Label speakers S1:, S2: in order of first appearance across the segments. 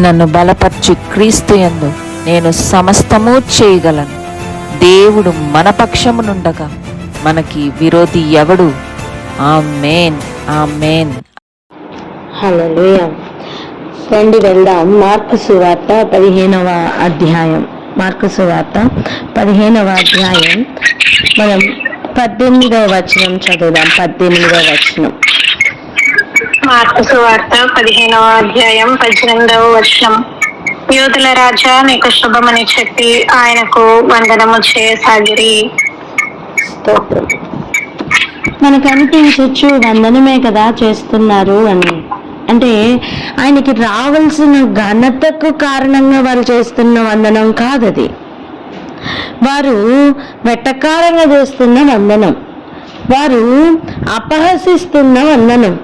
S1: నన్ను బలపర్చు క్రీస్తు యందు నేను సమస్తము చేయగలను. దేవుడు మన పక్షమునుండగా మనకి విరోధి ఎవడు? ఆమేన్, ఆమేన్.
S2: హల్లెలూయా. రండి వెళ్దాం మార్కు సువార్త 15వ అధ్యాయం. మార్కు సువార్త 15వ అధ్యాయం మనం 18వ వచనం చదువుదాం. 18వ వచనం.
S3: మార్కు సువార్త 15వ అధ్యాయం 18వ వచనం. యూదుల రాజా నీకు శుభమని చెప్పి ఆయనకు వందనము చేయసాగిరి.
S2: స్తోత్రం. మనకు అనిపించచ్చు వందనమే కదా చేస్తున్నారు అని. అంటే ఆయనకి రావాల్సిన ఘనతకు కారణంగా వారు చేస్తున్న వందనం కాదది. వారు వెటకారంగా చేస్తున్న వందనం, వారు అపహసిస్తున్న వందనం.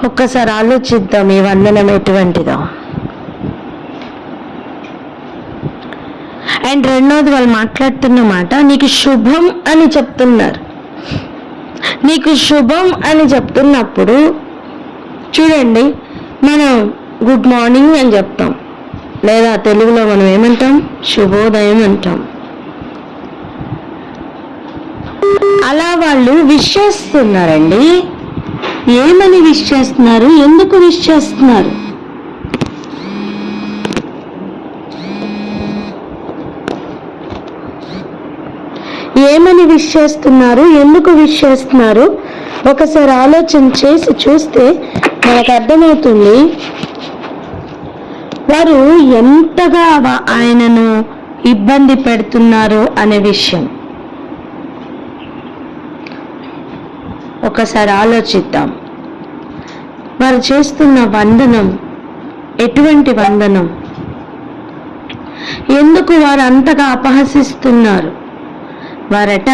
S2: ఒక్కసారి ఆలోచిద్దాం ఈ వందనం ఎటువంటిదో. అండ్ రెండోది వాళ్ళు మాట్లాడుతున్న మాట నీకు శుభం అని చెప్తున్నారు. నీకు శుభం అని చెప్తున్నప్పుడు చూడండి, మనం గుడ్ మార్నింగ్ అని చెప్తాం, లేదా తెలుగులో మనం ఏమంటాం? శుభోదయం అంటాం. అలా వాళ్ళు విష్ చేస్తున్నారండి. ఏమని విష్ చేస్తున్నారు? ఎందుకు విష్ చేస్తున్నారు? ఏమని విష్ చేస్తున్నారు? ఎందుకు విష్ చేస్తున్నారు? ఒకసారి ఆలోచన చేసి చూస్తే మనకు అర్థమవుతుంది వారు ఎంతగా ఆయనను ఇబ్బంది పెడుతున్నారు అనే విషయం. ఒకసారి ఆలోచిద్దాం. వారు చేస్తున్న వందనం ఎటువంటి వందనం? ఎందుకు వారు అంతగా అపహసిస్తున్నారు? వారట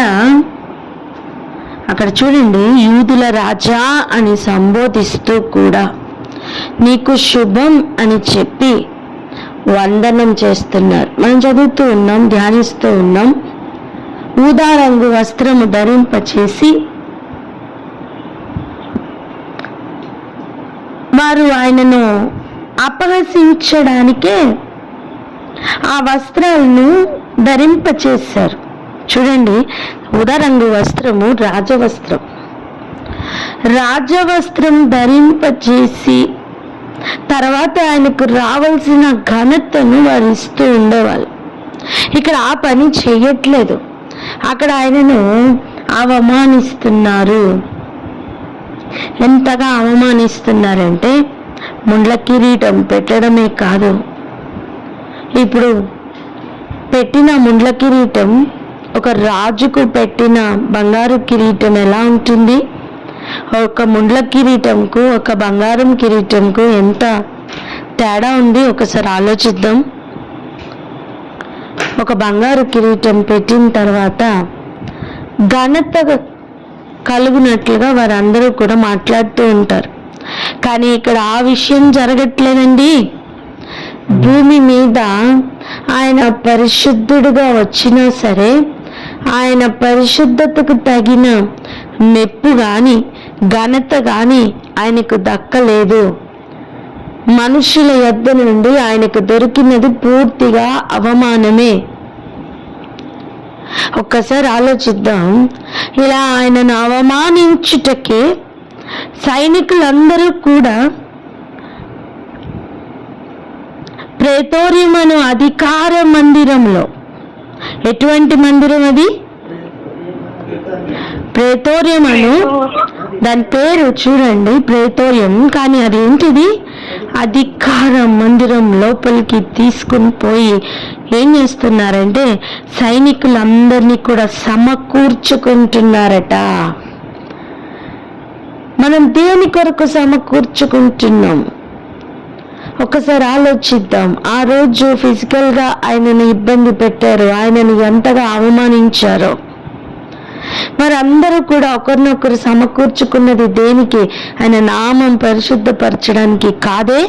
S2: అక్కడ చూడండి, యూదుల రాజా అని సంబోధిస్తూ కూడా నీకు శుభం అని చెప్పి వందనం చేస్తున్నారు. మనం చదువుతూ ఉన్నాం, ధ్యానిస్తూ ఉన్నాం. ఊదా రంగు వస్త్రము ధరింపచేసి వారు ఆయనను అపహసించడానికే ఆ వస్త్రాలను ధరింపచేశారు. చూడండి, ఉదరంగు వస్త్రము రాజవస్త్రం. రాజవస్త్రం ధరింపచేసి తర్వాత ఆయనకు రావాల్సిన ఘనతను వారు ఇస్తూ ఉండేవాళ్ళు. ఇక్కడ ఆ పని చేయట్లేదు. అక్కడ ఆయనను అవమానిస్తున్నారు. ఎంతగా అవమానిస్తున్నారంటే ముండ్ల కిరీటం పెట్టడమే కాదు, ఇప్పుడు పెట్టిన ముండ్ల కిరీటం ఒక రాజుకు పెట్టిన బంగారు కిరీటం ఎలా ఉంటుంది? ఒక ముండ్ల కిరీటంకు ఒక బంగారం కిరీటంకు ఎంత తేడా ఉంది ఒకసారి ఆలోచిద్దాం. ఒక బంగారు కిరీటం పెట్టిన తర్వాత ఘనత కలుగునట్లుగా వారందరూ కూడా మాట్లాడుతూ ఉంటారు. కానీ ఇక్కడ ఆ విషయం జరగట్లేదండి. భూమి మీద ఆయన పరిశుద్ధుడుగా వచ్చినా సరే ఆయన పరిశుద్ధతకు తగిన మెప్పు గాని ఘనత గాని ఆయనకు దక్కలేదు. మనుషుల యొద్ద నుండి ఆయనకు దొరికినది పూర్తిగా అవమానమే. ఒక్కసారి ఆలోచిద్దాం. ఇలా ఆయనను అవమానించుటకే సైనికులందరూ కూడా ప్రేతోరియం అను అధికార మందిరంలో, ఎటువంటి మందిరం అది? ప్రేతోరియం అను, దాని పేరు చూడండి ప్రేతోరియం, కానీ అది ఏంటిది? అధికార మందిరం లోపలికి తీసుకుని పోయి ఏం చేస్తున్నారంటే సైనికులందరినీ కూడా సమకూర్చుకుంటున్నారట. మనం దేని కొరకు సమకూర్చుకుంటున్నాం? ఒకసారి ఆలోచిద్దాం. ఆ రోజు ఫిజికల్ గా ఆయనను ఇబ్బంది పెట్టారు, ఆయనను ఎంతగా అవమానించారో. మరి అందరూ కూడా ఒకరినొకరు సమకూర్చుకున్నది దేనికి? ఆయన నామం పరిశుద్ధపరచడానికి కాదే,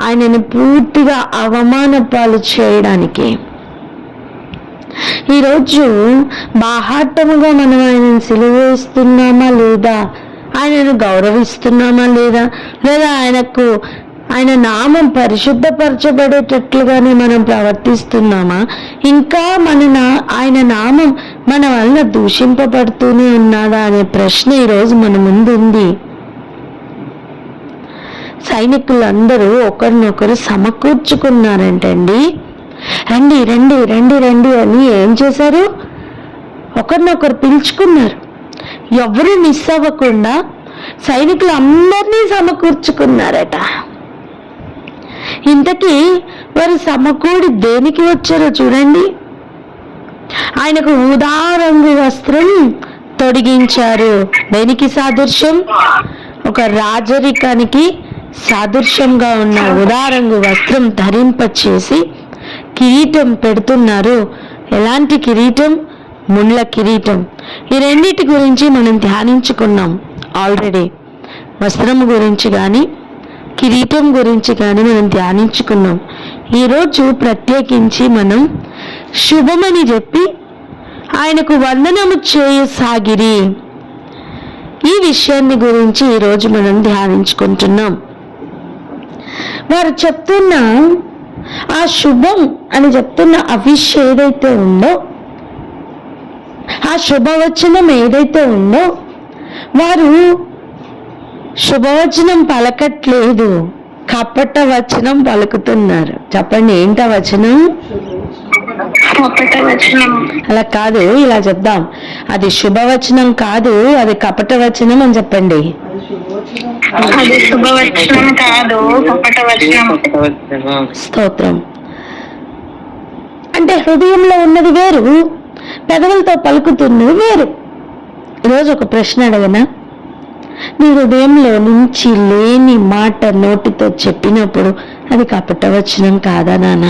S2: ఆయనని పూర్తిగా అవమాన పాలు చేయడానికి. ఈరోజు బాహాటముగా మనం ఆయనను సిలువ వేస్తున్నామా లేదా ఆయనను గౌరవిస్తున్నామా లేదా, లేదా ఆయన నామం పరిశుద్ధపరచబడేటట్లుగానే మనం ప్రవర్తిస్తున్నామా, ఇంకా ఆయన నామం మన వలన దూషింపబడుతూనే ఉన్నదా అనే ప్రశ్న ఈరోజు మన ముందు ఉంది. సైనికులందరూ ఒకరినొకరు సమకూర్చుకున్నారంటండి. రండి రండి రండి రండి అని ఏం చేశారు? ఒకరినొకరు పిలుచుకున్నారు. ఎవరు మిస్ అవ్వకుండా సైనికులు అందరినీ సమకూర్చుకున్నారట. ఇంతకీ వారు సమకూడి దేనికి వచ్చారో చూడండి. ఆయనకు ఊదా రంగు వస్త్రం తొడిగించారు. దేనికి సాదృశ్యం? ఒక రాజరికానికి సాదృశ్యంగా ఉన్న ఊదా రంగు వస్త్రం ధరింపచేసి కిరీటం పెడుతున్నారు. ఎలాంటి కిరీటం? ముళ్ళ కిరీటం. ఈ రెండింటి గురించి మనం ధ్యానించుకున్నాం ఆల్రెడీ. వస్త్రం గురించి కానీ కిరీటం గురించి కానీ మనం ధ్యానించుకున్నాం. ఈరోజు ప్రత్యేకించి మనం శుభమని చెప్పి ఆయనకు వందనము చేయసాగిరి, ఈ విషయాన్ని గురించి ఈరోజు మనం ధ్యానించుకుంటున్నాం. వారు చెప్తున్న ఆ శుభం అని చెప్తున్న ఆ విష్ ఏదైతే ఉందో, ఆ శుభవచనం ఏదైతే ఉందో, వారు శుభవచనం పలకట్లేదు, కపట వచనం పలుకుతున్నారు. చెప్పండి, ఏంటా వచనం? అలా కాదు, ఇలా చెప్దాం. అది శుభవచనం కాదు, అది కపట వచనం అని చెప్పండి. స్తోత్రం. అంటే హృదయంలో ఉన్నది వేరు, పెదవులతో పలుకుతున్నది వేరు. ఈరోజు ఒక ప్రశ్న అడగనా? నీ హృదయంలో నుంచి లేని మాట నోటితో చెప్పినప్పుడు అది కపటవచనం కాదా నాన్న?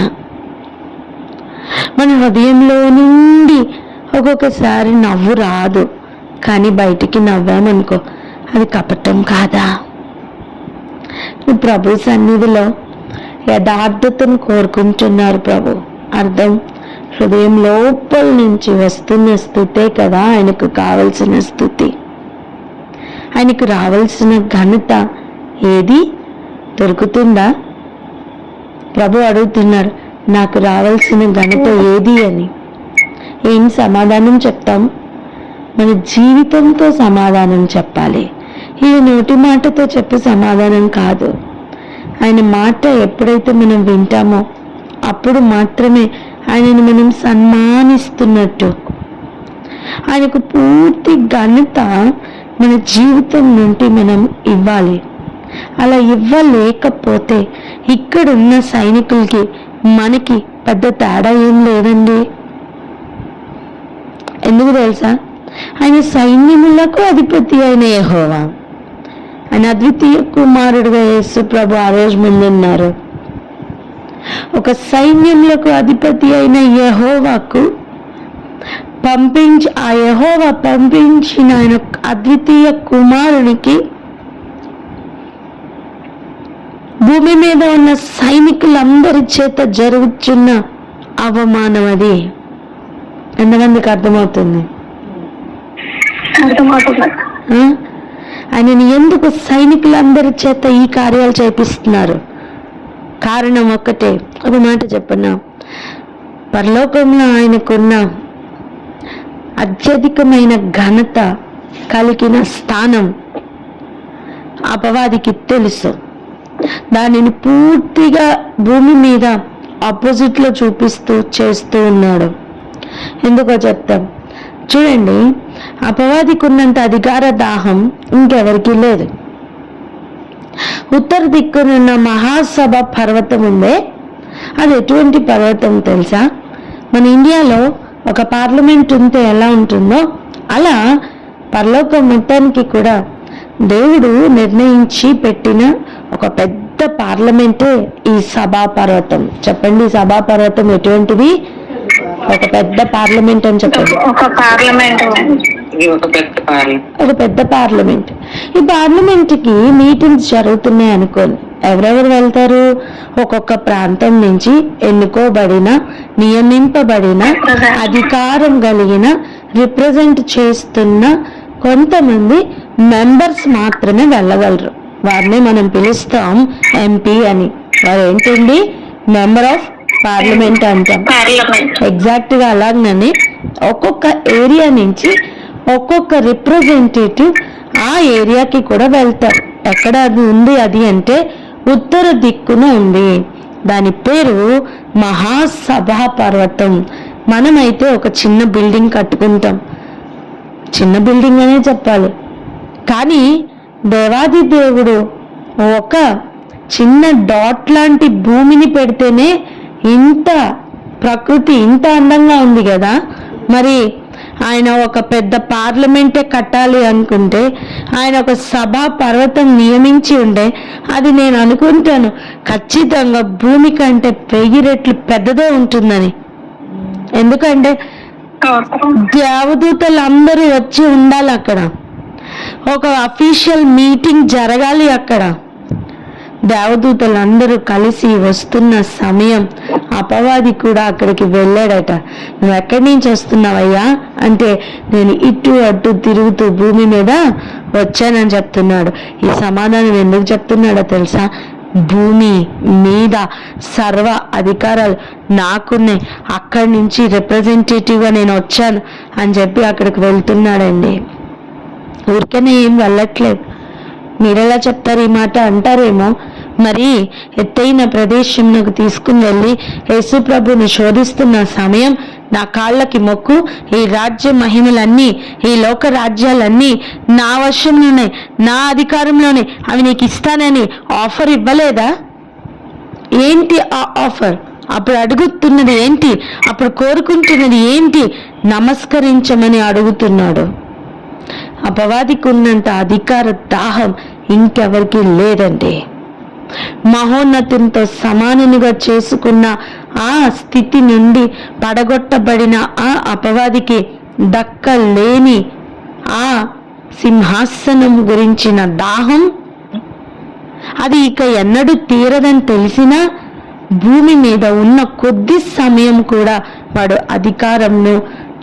S2: మన హృదయంలో నుండి ఒక్కొక్కసారి నవ్వు రాదు, కానీ బయటికి నవ్వామనుకో అది కపటం కాదా? ప్రభు సన్నిధిలో యథార్థతను కోరుకుంటున్నారు ప్రభు. అర్థం, హృదయం లోపల నుంచి వస్తున్న స్తుతే కదా ఆయనకు కావలసిన స్తుతి. ఆయనకు రావాల్సిన ఘనత ఏది దొరుకుతుందా? ప్రభు అడుగుతున్నారు, నాకు రావాల్సిన ఘనత ఏది అని. ఏం సమాధానం చెప్తాం? మన జీవితంతో సమాధానం చెప్పాలి. ఇది నోటి మాటతో చెప్పే సమాధానం కాదు. ఆయన మాట ఎప్పుడైతే మనం వింటామో అప్పుడు మాత్రమే ఆయనను మనం సన్మానిస్తున్నట్టు. ఆయనకు పూర్తి ఘనత మన జీవితం నుండి మనం ఇవ్వాలి. అలా ఇవ్వలేకపోతే ఇక్కడున్న సైనికులకి మనకి పెద్ద తేడా ఏం లేదండి. ఎందుకు తెలుసా? ఆయన సైన్యములకు అధిపతి అయిన యెహోవా, ఆయన అద్వితీయ కుమారుడుగా యేసు ప్రభు ఆ రోజు ముందున్నారు. ఒక సైన్యములకు అధిపతి అయిన యెహోవాకు ఆ యెహోవా పంపించిన ఆయన అద్వితీయ కుమారునికి భూమి మీద ఉన్న సైనికులందరి చేత జరుగుతున్న అవమానం అది. ఎంతమందికి అర్థమవుతుంది? ఆయనని ఎందుకు సైనికులందరి చేత ఈ కార్యాలు చేపిస్తున్నారు? కారణం ఒక్కటే. ఒక మాట చెప్పన్నా, పరలోకంలో ఆయనకున్న అత్యధికమైన ఘనత కలిగిన స్థానం అపవాదికి తెలుసు. దానిని పూర్తిగా భూమి మీద ఆపోజిట్ లో చూపిస్తూ చేస్తూ ఉన్నాడు. ఎందుకో చెప్తాం. చూడండి, అపవాదికి ఉన్నంత అధికార దాహం ఇంకెవరికీ లేదు. ఉత్తర దిక్కునున్న మహాసభ పర్వతం ఉందే, అది ఎటువంటి పర్వతం తెలుసా? మన ఇండియాలో ఒక పార్లమెంట్ ఉంటే ఎలా ఉంటుందో అలా పరలోకం మొత్తానికి కూడా దేవుడు నిర్ణయించి పెట్టిన ఒక పెద్ద పార్లమెంటే ఈ సభా పర్వతం. చెప్పండి, సభా పర్వతం ఎటువంటిది? ఒక పెద్ద పార్లమెంట్ అని చెప్పండి. ఒక పెద్ద పార్లమెంట్. ఈ పార్లమెంట్ కి మీటింగ్స్ జరుగుతున్నాయి అనుకోండి. ఎవరెవరు వెళ్తారు? ఒక్కొక్క ప్రాంతం నుంచి ఎన్నుకోబడిన, నియమింపబడిన, అధికారం కలిగిన, రిప్రజెంట్ చేస్తున్న కొంతమంది మెంబర్స్ మాత్రమే వెళ్ళగలరు. వారిని మనం పిలుస్తాం ఎంపీ అని. వారు ఏంటండి? మెంబర్ ఆఫ్ పార్లమెంట్ అంటాం.
S3: పార్లమెంట్.
S2: ఎగ్జాక్ట్గా అలాగనే ఒక్కొక్క ఏరియా నుంచి ఒక్కొక్క రిప్రజెంటేటివ్ ఆ ఏరియాకి కూడా వెళ్తారు. ఎక్కడ అది ఉంది అది అంటే ఉత్తర దిక్కున ఉంది. దాని పేరు మహాసభా పర్వతం. మనమైతే ఒక చిన్న బిల్డింగ్ కట్టుకుంటాం, చిన్న బిల్డింగ్ అనే చెప్పాలి. కానీ దేవాది దేవుడు ఒక చిన్న డాట్ లాంటి భూమిని పెడితేనే ఇంత ప్రకృతి ఇంత అందంగా ఉంది కదా. మరి ఆయన ఒక పెద్ద పార్లమెంటే కట్టాలి అనుకుంటే ఆయన ఒక సభా పర్వతం నియమించి ఉండే అది నేను అనుకుంటాను ఖచ్చితంగా భూమి కంటే 1000 రెట్లు పెద్దదే ఉంటుందని. ఎందుకంటే దేవదూతలు అందరూ వచ్చి ఉండాలి అక్కడ, ఒక అఫీషియల్ మీటింగ్ జరగాలి అక్కడ. దేవదూతలందరూ కలిసి వస్తున్న సమయం అపవాది కూడా అక్కడికి వెళ్ళాడట. నువ్వు ఎక్కడి నుంచి వస్తున్నావయ్యా అంటే నేను ఇటు అటు తిరుగుతూ భూమి మీద వచ్చానని చెప్తున్నాడు. ఈ సమాధానం ఎందుకు చెప్తున్నాడో తెలుసా? భూమి మీద సర్వ అధికారాలు నాకున్నాయి, అక్కడి నుంచి రిప్రజెంటేటివ్గా నేను వచ్చాను అని చెప్పి అక్కడికి వెళ్తున్నాడండి. ఊరికనే ఏం వెళ్ళట్లేదు. మీరెలా చెప్తారు ఈ మాట అంటారేమో. మరి ఎత్తైన ప్రదేశంలోకి తీసుకుని వెళ్ళి యేసు ప్రభుని శోధిస్తున్న సమయం నా కాళ్ళకి మొక్కు, ఈ రాజ్య మహిమలన్నీ ఈ లోక రాజ్యాలన్నీ నా వశంలోనే, నా అధికారంలోనే, అవి నీకు ఇస్తానని ఆఫర్ ఇవ్వలేదా? ఏంటి ఆ ఆఫర్? అప్పుడు అడుగుతున్నది ఏంటి? అప్పుడు కోరుకుంటున్నది ఏంటి? నమస్కరించమని అడుగుతున్నాడు. అపవాదికి ఉన్నంత అధికార దాహం ఇంకెవరికి లేదండి. మహోన్నతంతో సమానునిగా చేసుకున్న ఆ స్థితి నుండి పడగొట్టబడిన ఆ అపవాదికి దక్కలేని ఆ సింహాసనం గురించిన దాహం అది ఇక ఎన్నడూ తీరదని తెలిసినా భూమి మీద ఉన్న కొద్ది సమయం కూడా వాడు అధికారంను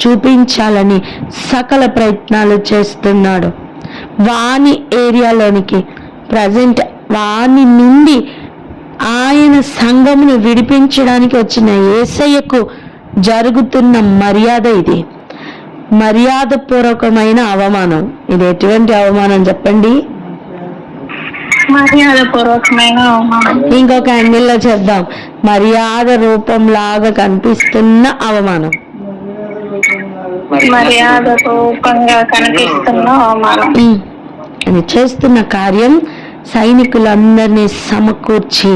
S2: చూపించాలని సకల ప్రయత్నాలు చేస్తున్నాడు. వాని ఏరియాలోనికి ప్రజెంట్ వాని నుండి ఆయన సంఘమును విడిపించడానికి వచ్చిన యేసయ్యకు జరుగుతున్న మర్యాద ఇది. మర్యాద పూర్వకమైన అవమానం. ఇది ఎటువంటి అవమానం చెప్పండి?
S3: మర్యాద పూర్వకమైన అవమానం.
S2: ఇంకొక యాంగిల్లో చెప్దాం, మర్యాద రూపంలాగా కనిపిస్తున్న అవమానం.
S3: మర్యాద రూపంగా కనిపిస్తున్న అవమానం.
S2: అని చేస్తున్న కార్యం సైనికులందరినీ సమకూర్చి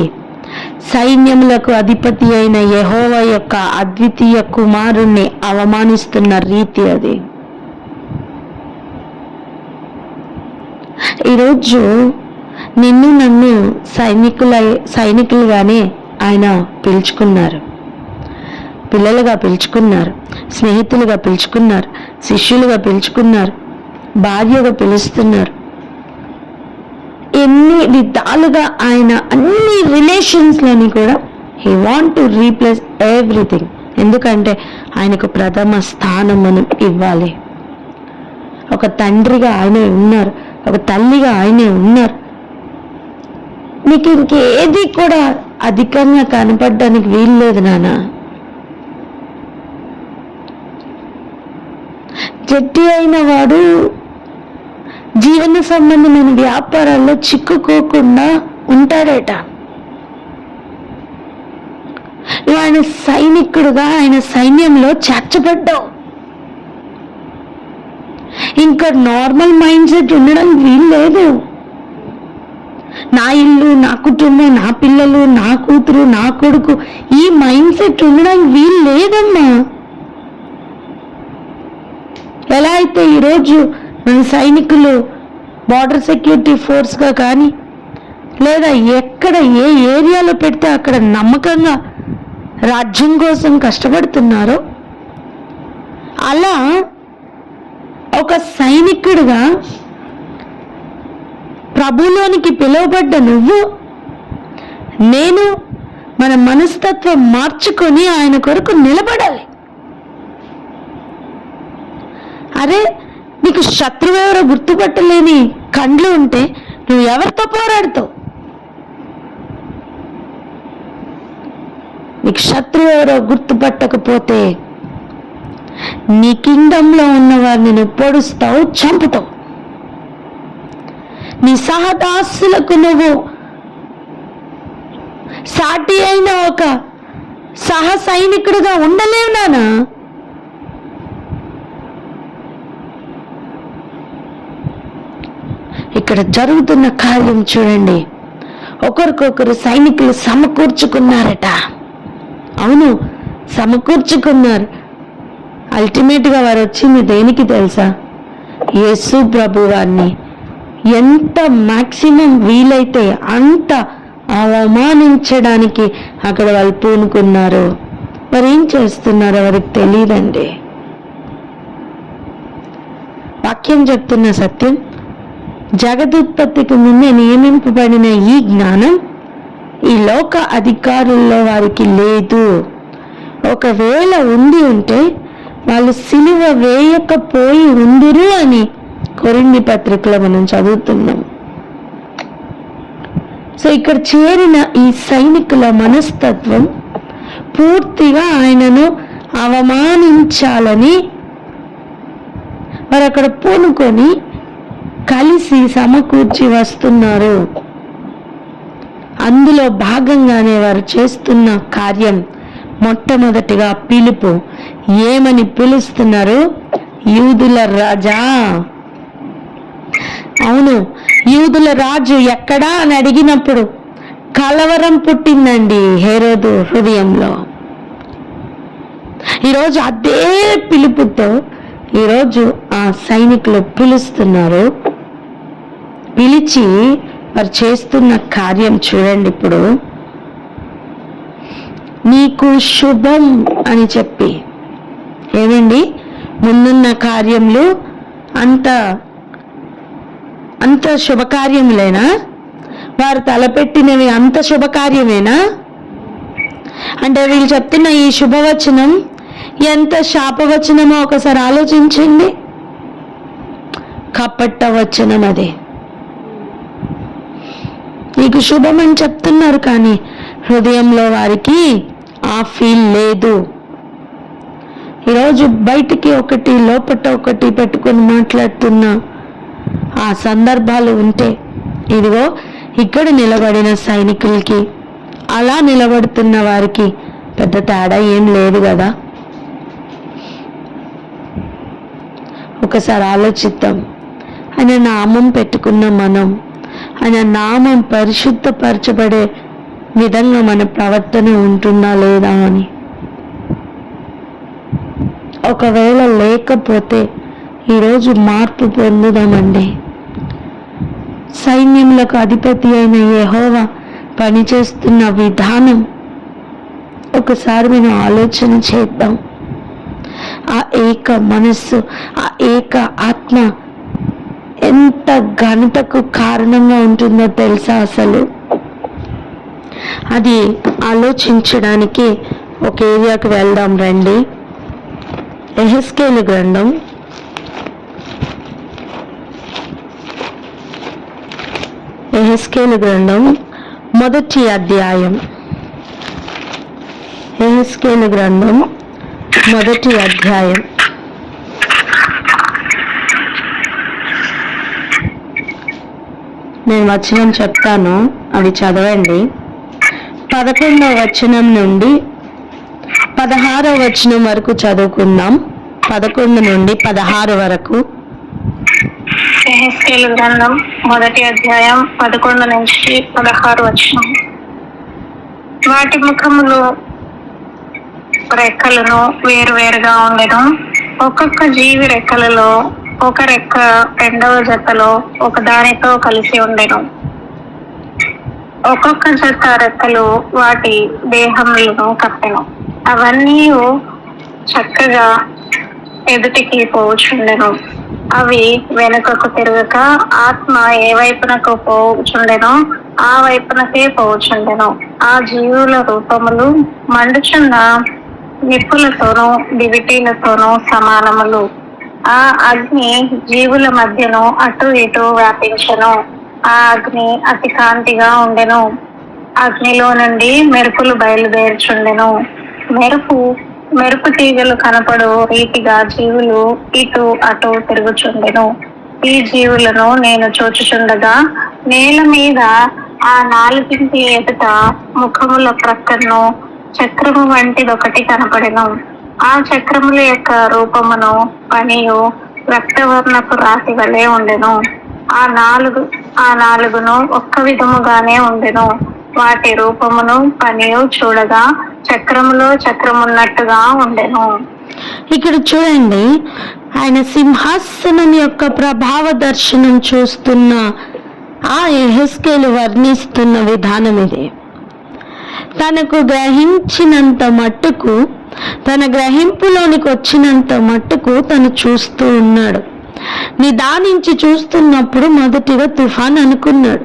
S2: సైన్యములకు అధిపతి అయిన యెహోవా యొక్క అద్వితీయ కుమారుణ్ణి అవమానిస్తున్న రీతి అది. ఈరోజు నిన్ను నన్ను సైనికులుగానే ఆయన పిలుచుకున్నారు, పిల్లలుగా పిలుచుకున్నారు, స్నేహితులుగా పిలుచుకున్నారు, శిష్యులుగా పిలుచుకున్నారు, భార్యగా పిలుస్తున్నారు. ఎన్ని విధాలుగా ఆయన అన్ని రిలేషన్స్లోని కూడా he want to replace everything. ఎందుకంటే ఆయనకు ప్రథమ స్థానం మనం ఇవ్వాలి. ఒక తండ్రిగా ఆయనే ఉన్నారు, ఒక తల్లిగా ఆయనే ఉన్నారు. నీకు ఇంకేది కూడా అధికంగా కనపడడానికి వీలు లేదు నాన్న. జట్టి అయిన వాడు జీవన సంబంధమైన వ్యాపారాల్లో చిక్కుకోకుండా ఉంటాడట. నువ్వు ఆయన సైనికుడుగా ఆయన సైన్యంలో చేర్చబడ్డావు. ఇంకా నార్మల్ మైండ్ సెట్ ఉండడానికి వీలు లేదు. నా ఇల్లు, నా కుటుంబం, నా పిల్లలు, నా కూతురు, నా కొడుకు, ఈ మైండ్ సెట్ ఉండడానికి వీలు లేదమ్మా. ఎలా అయితే ఈరోజు మన సైనికులు బార్డర్ సెక్యూరిటీ ఫోర్స్గా కానీ లేదా ఎక్కడ ఏ ఏరియాలో పెడితే అక్కడ నమ్మకంగా రాజ్యం కోసం కష్టపడుతున్నారో అలా ఒక సైనికుడిగా ప్రభులోనికి పిలువబడ్డ నువ్వు నేను మన మనస్తత్వం మార్చుకొని ఆయన కొరకు నిలబడాలి. అరే నీకు శత్రువు ఎవరో గుర్తుపట్టలేని కండ్లు ఉంటే నువ్వు ఎవరితో పోరాడుతావు? నీకు శత్రువు ఎవరో గుర్తుపట్టకపోతే నీ కింగ్డంలో ఉన్న వారిని నువ్వు పొడుస్తావు, చంపుతావు. నీ సహదాసులకు నువ్వు సాటి అయిన ఒక సహ సైనికుడిగా ఉండలేవు నానా. ఇక్కడ జరుగుతున్న కార్యం చూడండి. ఒకరికొకరు సైనికులు సమకూర్చుకున్నారట. అవును, సమకూర్చుకున్నారు. అల్టిమేట్ గా వారు వచ్చింది దేనికి తెలుసా? యేసు ప్రభు వారిని ఎంత మాక్సిమం వీలైతే అంత అవమానించడానికి అక్కడ వాళ్ళు పూనుకున్నారు. మరి ఏం చేస్తున్నారో వారికి తెలియదండి. వాక్యం చెప్తున్న సత్యం, జగదుత్పత్తికి ముందే నియమింపబడిన ఈ జ్ఞానం ఈ లోక అధికారుల్లో వారికి లేదు. ఒకవేళ ఉంటే వాళ్ళు సిలువ వేయకపోయి ఉందురు అని కొరింథీ పత్రికలో మనం చదువుతున్నాం. సో ఇక్కడ చేరిన ఈ సైనికుల మనస్తత్వం పూర్తిగా ఆయనను అవమానించాలని వారు అక్కడ పూనుకొని కలిసి సమకూర్చి వస్తున్నారు. అందులో భాగంగానే వారు చేస్తున్న కార్యం మొట్టమొదటిగా పిలుపు. ఏమని పిలుస్తున్నారు? యూదుల రాజా. అవును, యూదుల రాజు ఎక్కడా అని అడిగినప్పుడు కలవరం పుట్టిందండి హేరోదు హృదయంలో. ఈరోజు అదే పిలుపుతో ఈరోజు ఆ సైనికులు పిలుస్తున్నారు. పిలిచి వారు చేస్తున్న కార్యం చూడండి. ఇప్పుడు నీకు శుభం అని చెప్పి, ఏమండి ముందున్న కార్యములు అంత శుభకార్యములేనా? వారు తలపెట్టినవి అంత శుభకార్యమేనా? అంటే వీళ్ళు చెప్తున్న ఈ శుభవచనం ఎంత శాపవచనమో ఒకసారి ఆలోచించండి. కపట వచనం అది. నీకు శుభం అని చెప్తున్నారు కానీ హృదయంలో వారికి ఆ ఫీల్ లేదు. ఈరోజు బయటికి ఒకటి లోపట ఒకటి పెట్టుకొని మాట్లాడుతున్న ఆ సందర్భాలు ఉంటే, ఇదిగో ఇక్కడ నిలబడిన సైనికులకి అలా నిలబడుతున్న వారికి పెద్ద తేడా ఏం లేదు కదా. ఒకసారి ఆలోచిద్దాం. ఆయన నామం పెట్టుకున్న మనం, ఆయన నామం పరిశుద్ధపరచబడే విధంగా మన ప్రవర్తన ఉంటుందా లేదా అని. ఒకవేళ లేకపోతే ఈరోజు మార్పు పొందుదామండి. సైన్యములకు అధిపతి అయిన యెహోవా పనిచేస్తున్న విధానం ఒకసారి మనం ఆలోచన చేద్దాం. ఆ ఏక మనస్సు, ఆ ఏక ఆత్మ ఎంత ఘనతకు కారణంగా ఉంటుందో తెలుసా? అసలు అది ఆలోచించడానికి ఒక ఏరియాకి వెళ్దాం రండి. యెహెజ్కేలు గ్రంథం 1వ అధ్యాయం. యెహెజ్కేలు గ్రంథం 1వ అధ్యాయం. నేను వచనం చెప్తాను, అవి చదవండి. 11వ వచనం నుండి 16వ వచనం వరకు చదువుకుందాం. 11 నుండి 16 వరకు.
S3: యెహెజ్కేలు గ్రంథం 1వ అధ్యాయం 11 నుంచి 16 వచనం. వాటి ముఖములు రెక్కలను వేరువేరుగా ఉండెను. ఒక్కొక్క జీవి రెక్కలలో ఒక రెక్క రెండవ జతలో ఒక దానితో కలిసి ఉండెను. ఒక్కొక్క జత రెక్కలు వాటి దేహములను కప్పెను. అవన్నీ చక్కగా ఎదుటికి పోవుచుండెను. అవి వెనుకకు తిరగక ఆత్మ ఏ వైపునకు పోవుచుండెనో ఆ వైపునకే పోవుచుండెను. ఆ జీవుల రూపములు మండుచున్న నిప్పులతోనూ దివిటీలతోనూ సమానములు. ఆ అగ్ని జీవుల మధ్యను అటు ఇటు వ్యాపించెను. ఆ అగ్ని అతి కాంతిగా ఉండెను. అగ్నిలో నుండి మెరుపులు బయలుదేరుచుండెను. మెరుపు తీగలు కనపడు రీతిగా జీవులు ఇటు అటు తిరుగుచుండెను. ఈ జీవులను నేను చూచుచుండగా నేల మీద ఆ నాలుగింటి ఎదుట ముఖముల ప్రక్కను చక్రము వంటిదొకటి కనపడెను. ఆ చక్రముల యొక్క రూపమును పనియు రక్తవర్ణపు రాతి వలె ఉండెను. ఆ నాలుగును ఒక్క విధముగానే ఉండెను. వాటి రూపమును పనియు చూడగా చక్రమున్నట్టుగా ఉండెను.
S2: ఇక్కడ చూడండి, ఆయన సింహాసనం యొక్క ప్రభావ దర్శనం చూస్తున్న ఆ యెహెజ్కేలు వర్ణిస్తున్న విధానం ఇది. తనకు గ్రహించినంత మట్టుకు, తన గ్రహింపులోనికి వచ్చినంత మట్టుకు తను చూస్తూ ఉన్నాడు. నిదానించి చూస్తున్నప్పుడు మొదటిగా తుఫాన్ అనుకున్నాడు,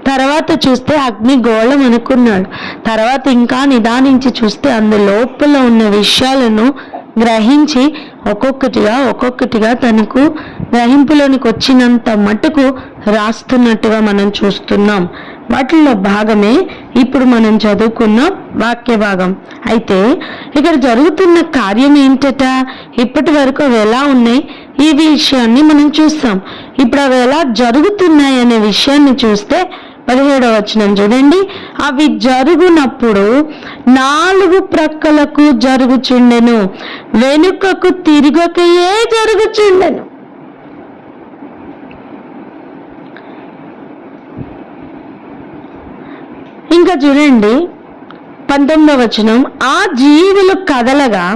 S2: తర్వాత చూస్తే అగ్నిగోళం అనుకున్నాడు, తర్వాత ఇంకా నిదానించి చూస్తే అందులోపల ఉన్న విషయాలను గ్రహించి ఒక్కొక్కటిగా తనకు గ్రహింపులోనికి వచ్చినంత మట్టుకు రాస్తున్నట్టుగా మనం చూస్తున్నాం. వాటిల్లో భాగమే ఇప్పుడు మనం చదువుకున్న వాక్య భాగం. అయితే ఇక్కడ జరుగుతున్న కార్యం ఏంటట? ఇప్పటి వరకు అవి ఎలా ఉన్నాయి ఈ విషయాన్ని మనం చూస్తాం. ఇప్పుడు అవి ఎలా జరుగుతున్నాయి అనే విషయాన్ని చూస్తే 17వ వచనం చూడండి. అవి జరుగునప్పుడు 4 ప్రక్కలకు జరుగుచుండెను, వెనుకకు తిరగకయే జరుగుచుండెను. ఇంకా చూడండి 19వ వచనం. ఆ జీవులు కదలగా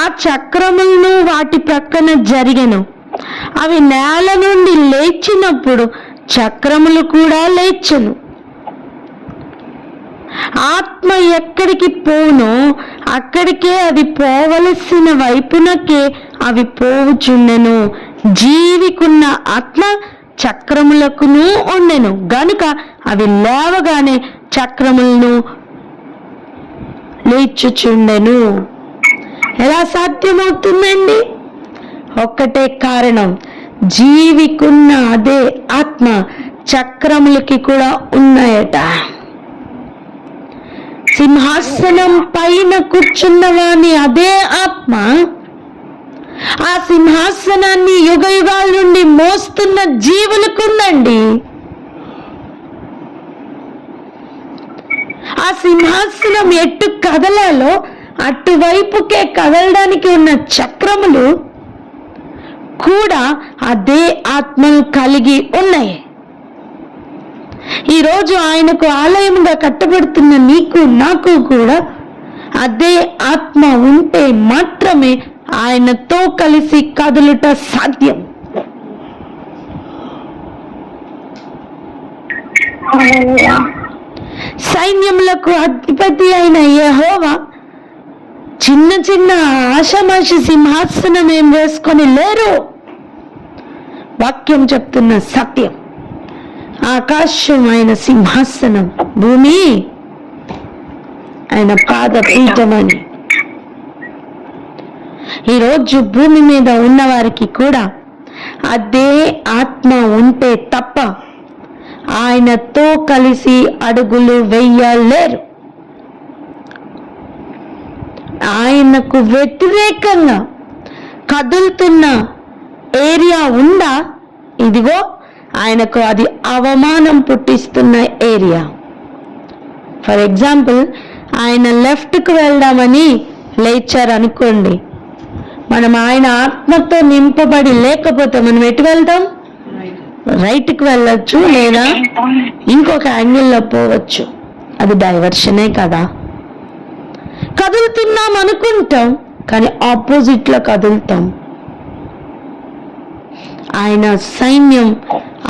S2: ఆ చక్రములను వాటి ప్రక్కన జరిగెను. అవి నేల నుండి లేచినప్పుడు చక్రములు కూడా లేచెను. ఆత్మ ఎక్కడికి పోనో అక్కడికే అది పోవలసిన వైపునకే అవి పోవుచుండెను. జీవికున్న ఆత్మ చక్రములకును ఉండెను గనుక అవి లేవగానే చక్రములను లేచుచుండెను. ఎలా సాధ్యమవుతుందండి? ఒక్కటే కారణం, జీవికున్న అదే ఆత్మ చక్రములకి కూడా ఉన్నాయట. సింహాసనం పైన కూర్చున్నవాని అదే ఆత్మ ఆ సింహాసనాన్ని యుగ యుగాల నుండి మోస్తున్న జీవులకుందండి. ఆ సింహాసనం ఎటు కదలాలో అటువైపుకే కదలడానికి ఉన్న చక్రములు కూడా అదే ఆత్మను కలిగి ఉన్నాయి. ఈరోజు ఆయనకు ఆలయముగా కట్టబడుతున్న నీకు నాకు కూడా అదే ఆత్మ ఉంటే మాత్రమే ఆయనతో కలిసి కదులుట సాధ్యం. సైన్యములకు అధిపతి అయిన యెహోవా చిన్న చిన్న ఆషామాషి సింహాసనం ఏం వేసుకొని లేరు. వాక్యం చెప్తున్న సత్యం. ఆకాశం ఆయన సింహాసనం, భూమి ఆయన పాదపీఠమని. ఈరోజు భూమి మీద ఉన్న వారికి కూడా అదే ఆత్మ ఉంటే తప్ప ఆయనతో కలిసి అడుగులు వెయ్యలేరు. ఆయనకు వ్యతిరేకంగా కదులుతున్న ఏరియా ఉందా? ఇదిగో ఆయనకు అది అవమానం పుట్టిస్తున్న ఏరియా. ఫర్ ఎగ్జాంపుల్, ఆయన లెఫ్ట్కి వెళ్దామని లేచారు అనుకోండి, మనం ఆయన ఆత్మతో నింపబడి లేకపోతే మనం ఎటు వెళ్తాం? రైట్కి వెళ్ళొచ్చు, లేదా ఇంకొక యాంగిల్లో పోవచ్చు. అది డైవర్షనే కదా. కదులుతున్నాం అనుకుంటాం, కానీ ఆపోజిట్ లో కదులుతాం. ఆయన సైన్యం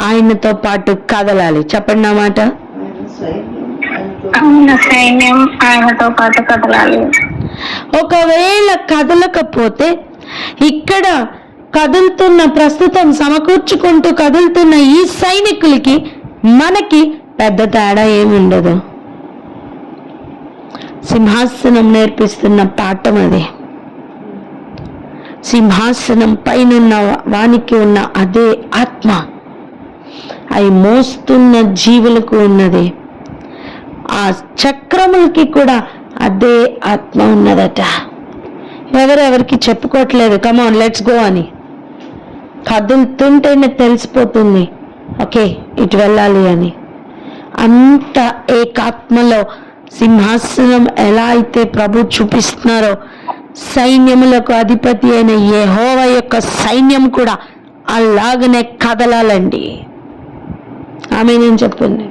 S2: ఆయనతో పాటు కదలాలి. చెప్పండి నా మాట.
S3: సైన్యం ఆయనతో పాటు కదలాలి.
S2: ఒకవేళ కదలకపోతే ఇక్కడ కదులుతున్న, ప్రస్తుతం సమకూర్చుకుంటూ కదులుతున్న ఈ సైనికులకి మనకి పెద్ద తేడా ఏముండదు. సింహాసనం నేర్పిస్తున్న పాఠం అది. సింహాసనం పైనున్న వానికి ఉన్న అదే ఆత్మ అవి మోస్తున్న జీవులకు ఉన్నది. ఆ చక్రములకి కూడా అదే ఆత్మ ఉన్నదట. ఎవరెవరికి చెప్పుకోవట్లేదు, కమాన్ లెట్స్ గో అని. కదులుతుంటేనే తెలిసిపోతుంది, ఓకే ఇటు వెళ్ళాలి అని. అంత ఏకాత్మలో సింహాసనం ఎలా అయితే ప్రభు చూపిస్తున్నారో, సైన్యములకు అధిపతి అయిన యెహోవా యొక్క సైన్యం కూడా అలాగనే కదలాలండి. ఆమె నేను చెప్పింది.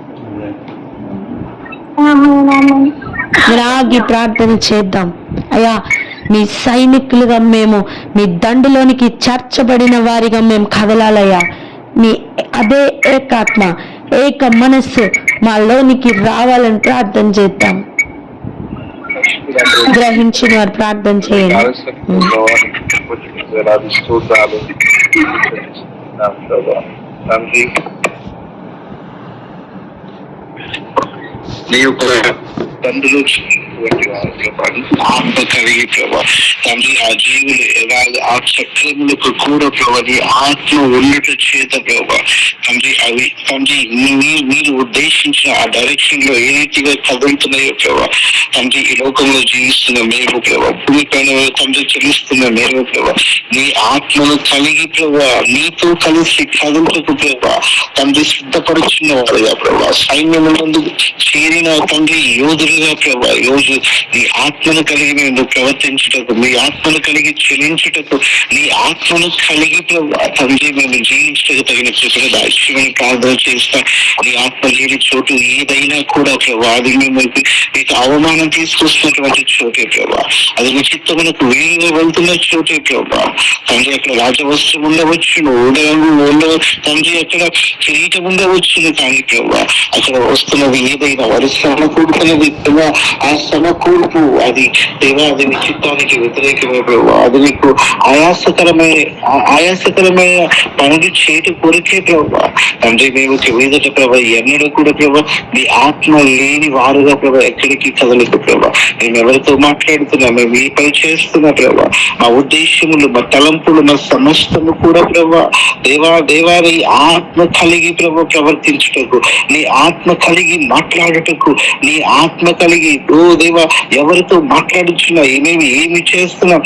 S2: రాగి ప్రార్థన చేద్దాం. అయ్యా మీ సైనికులుగా మేము, మీ దండులోనికి చేర్చబడిన వారిగా మేము కదలాలయ్యా. మీ అదే ఏకాత్మ, ఏక మనస్సు మాలోనికి రావాలని ప్రార్థన చేద్దాం. గ్రహించిన వారు ప్రార్థన చేయండి.
S4: నీ యొక్క తండ్రిలో ఆత్మ కలిగి ప్రభా తండ్రి, ఆ జీవులు ఎలాగ ఆ చక్రములకు కూడా ప్రభా నీ ఆత్మ ఉన్నట చేత ప్రభా తండ్రి, అవి తండ్రి మీరు ఉద్దేశించిన ఆ డైరెక్షన్ లో ఏ రీతిగా కదులుతున్నాయో ప్రభా తండ్రి, ఈ లోకంలో జీవిస్తున్న మేము ప్రభా, భూమి పైన తండ్రి చెల్లిస్తున్న మేము ప్రభా, నీ ఆత్మను కలిగి ప్రభా నీతో కలిసి కదులుటకు ప్రభా తండ్రి సిద్ధపరుచున్న వారుగా ప్రభా, సైన్యములందు చేరిన తండ్రి యోధులుగా ప్రభా, ఈరోజు నీ ఆత్మను కలిగి మేము ప్రవర్తించుటకు, మీ ఆత్మను కలిగి చెల్లించుటకు, నీ ఆత్మను కలిగి ప్రభా తండ్రి మేము జీవించటకు తగిన కృపను దాక్ష్యమని ప్రార్థన చేస్తా. నీ ఆత్మ లేని చోటు ఏదైనా కూడా ప్రభా అది మేము మీకు అవమానం తీసుకొస్తున్నటువంటి చోటే ప్రభా, అది మీ చిత్తమునకు వేరుగా వెళ్తున్న చోటే ప్రభా తండ్రి. అక్కడ రాజవస్త్రం ఉండవచ్చును, తండ్రి అక్కడ కిరీటం ఉండవచ్చును, కానీ ప్రభా అక్కడ వస్తున్నది ఏదైనా వారి సమకూడుతున్నది ప్రభా, ఆ సమకూర్పు అది దేవా అది నీ చిత్తానికి వ్యతిరేకమే ప్రభా, అది నీకు ఆయాసకరమైన పనులు చేయట కొరికే ప్రభా తండ్రి. మేము మీదట ప్రభా ఎన్నడూ కూడా ప్రభా నీ ఆత్మ లేని వారుగా ప్రభా ఎక్కడికి కదలకు ప్రభా. మేము ఎవరితో మాట్లాడుతున్నా, మేము ఏ పని చేస్తున్నా ప్రభా, మా ఉద్దేశములు, మా తలంపులు, మా సమస్తము కూడా ప్రభా దేవా నీ ఆత్మ కలిగి ప్రభా ప్రవర్తించుటకు, నీ ఆత్మ కలిగి మాట్లాడుటకు, నీ ఆత్మ కలిగి ఓ దేవా ఎవరితో మాట్లాడుచున్నా, ఏమి చేస్తున్నా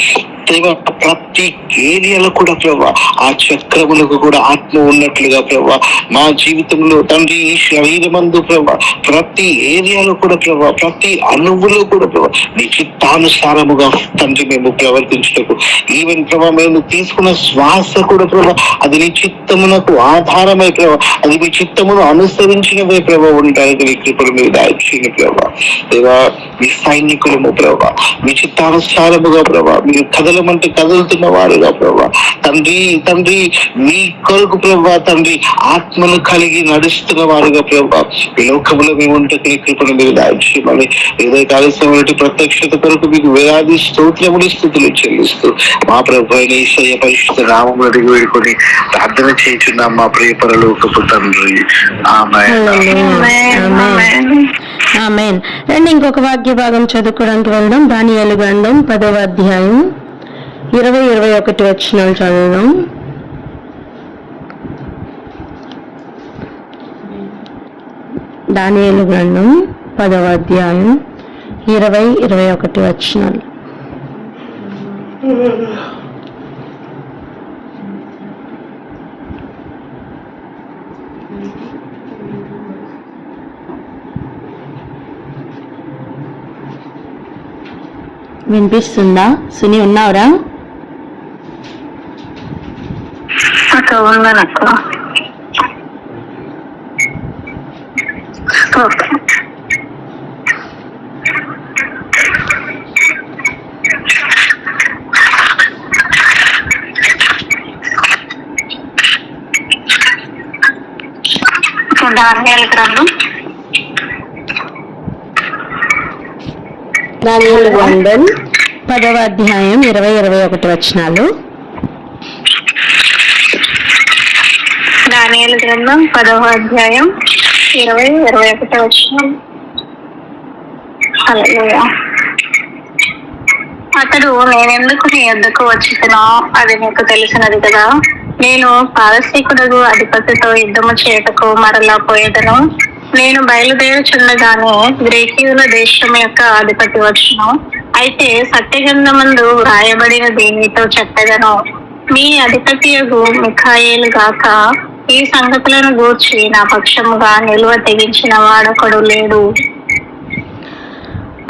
S4: దేవా ప్రతి ఏరియాలో కూడా ప్రభా ఆ చక్రములకు కూడా ఆత్మ ఉన్నట్లుగా ప్రభా మా జీవితంలో తండ్రి ఈ శరీరమందు ప్రభా ప్రతి ఏరియాలో కూడా ప్రభా ప్రతి అణువులో కూడా ప్రభా నీ చిత్తానుసారముగా తండ్రి మేము ప్రవర్తించుటకు, ఈవెన్ ప్రభా మేము తీసుకున్న శ్వాస కూడా ప్రభా అది నీ చిత్తమునకు ఆధారమై ప్రభా, అది మీ చిత్తమును అనుసరించినవే ప్రభా ఉండడానికి నీ కృపను మీద దాచిన ప్రభా దేవా మీ సైనికులము ప్రభా మీ చిత్తానుసారముగా ప్రభా మీరు కదలమంటే కదులుతున్న వారుగా ప్రభా తండ్రి మీ కొరకు ప్రభా తండ్రి ఆత్మను కలిగి నడుస్తున్న వారుగా ప్రభా ఈ లోకంలో మేము ఉంటే నీ కృపను మీద దాల్చమని ఏదో కాలస్యమైన ప్రత్యక్షత కొరకు మీకు వేలాది స్తోత్రములు స్తుతులు చెల్లిస్తూ మా ప్రభు అయిన యేసయ్య పరిశుద్ధ నామములో అడిగి వేడుకొని ప్రార్థన చేయుచున్నాం మా ప్రియ పరలోకపు తండ్రి. ఆమేన్.
S2: ఆమేన్. రండి ఇంకొక వాక్య భాగం చదువుకోవడానికి వెళ్దాం. దానియేలు గ్రంథం 10వ అధ్యాయం 20-21 వచనాలు చదువుదాం. దానియేలు గ్రంథం 10వ అధ్యాయం 20-21 వచనాలు. వినిపిస్తుందా? సుని ఉన్నావురా?
S3: అక్క ఉన్నానక్క. ఓకే. దానియేలు గ్రంథం
S2: దానియేలు గ్రంథం 10వ అధ్యాయం 20-21 వచనాలు.
S3: దానియేలు గ్రంథం 10వ అధ్యాయం 20-21 వచనాలు. హల్లెలూయా. అతడు, నేనెందుకు నీ యొద్దకు వచ్చినో అది నీకు తెలిసినది కదా. నేను పారసీకుడగు అధిపతితో యుద్ధము చేయుటకు మరలా పోయేదను. నేను బయలుదేరుచుండగానే గ్రీకీయుల దేశం యొక్క అధిపతి వచ్చును. అయితే సత్యగ్రంథమందు వ్రాయబడినది నీతో చెప్పెదను. మీ అధిపతియగు మిఖాయేలు గాక ఈ సంగతులను గూర్చి నా పక్షముగా నిలువ తెగించిన వాడొకడు లేడు.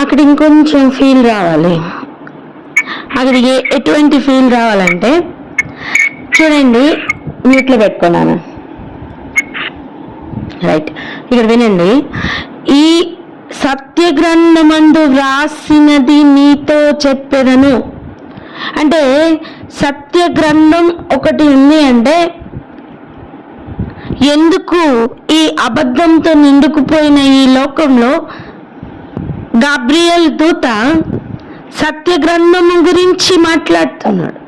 S2: అక్కడ ఇంకొంచెం ఫీల్ రావాలి. అక్కడికి ఎటువంటి ఫీల్ రావాలంటే, చూడండి, మ్యూట్లో పెట్టుకున్నాను, రైట్, ఇక్కడ వినండి. ఈ సత్య గ్రంథమందు వ్రాసినది నీతో చెప్పెదను అంటే సత్య గ్రంథం ఒకటి ఉంది అంటే ఎందుకు ఈ అబద్ధంతో నిండుకుపోయిన ఈ లోకంలో గాబ్రియల్ దూత సత్య గ్రంథము గురించి మాట్లాడుతున్నాడు.